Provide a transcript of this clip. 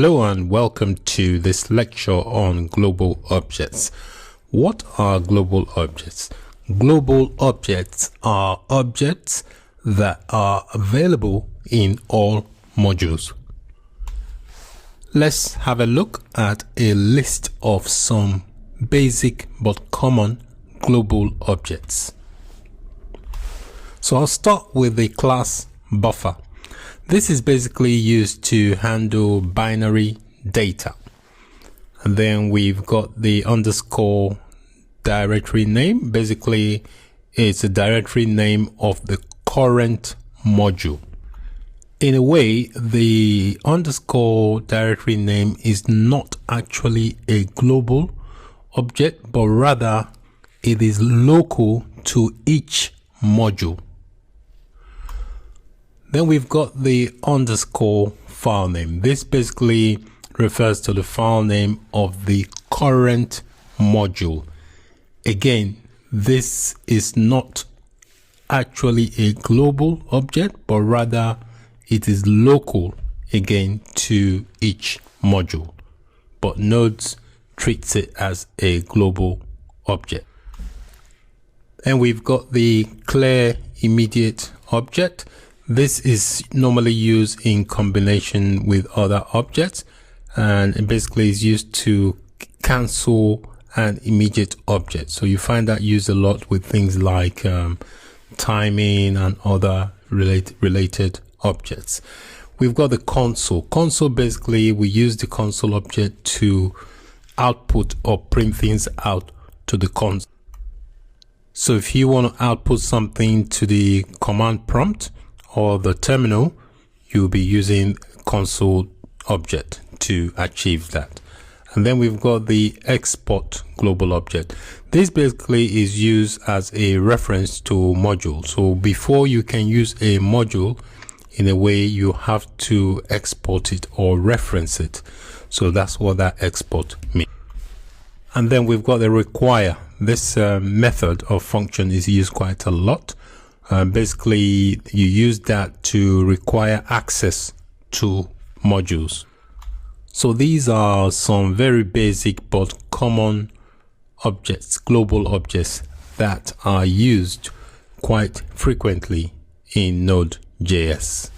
Hello and welcome to this lecture on global objects. What are global objects? Global objects are objects that are available in all modules. Let's have a look at a list of some basic but common global objects. So I'll start with the class buffer. This is basically used to handle binary data. And then we've got the underscore directory name. Basically, it's a directory name of the current module. In a way, the underscore directory name is not actually a global object, but rather it is local to each module. Then we've got the underscore file name. This basically refers to the file name of the current module. Again, this is not actually a global object, but rather it is local again to each module. But Node treats it as a global object. And we've got the clear immediate object. This is normally used in combination with other objects, and it basically is used to cancel an immediate object. So you find that used a lot with things like timing and other related objects. We've got the console. Console, basically we use the console object to output or print things out to the console. So if you want to output something to the command prompt or the terminal, you'll be using console object to achieve that. And then we've got the export global object. This basically is used as a reference to module. So before you can use a module in a way, you have to export it or reference it. So that's what that export means. And then we've got the require. This method or function is used quite a lot. Basically, you use that to require access to modules. So these are some very basic but common objects, global objects that are used quite frequently in Node.js.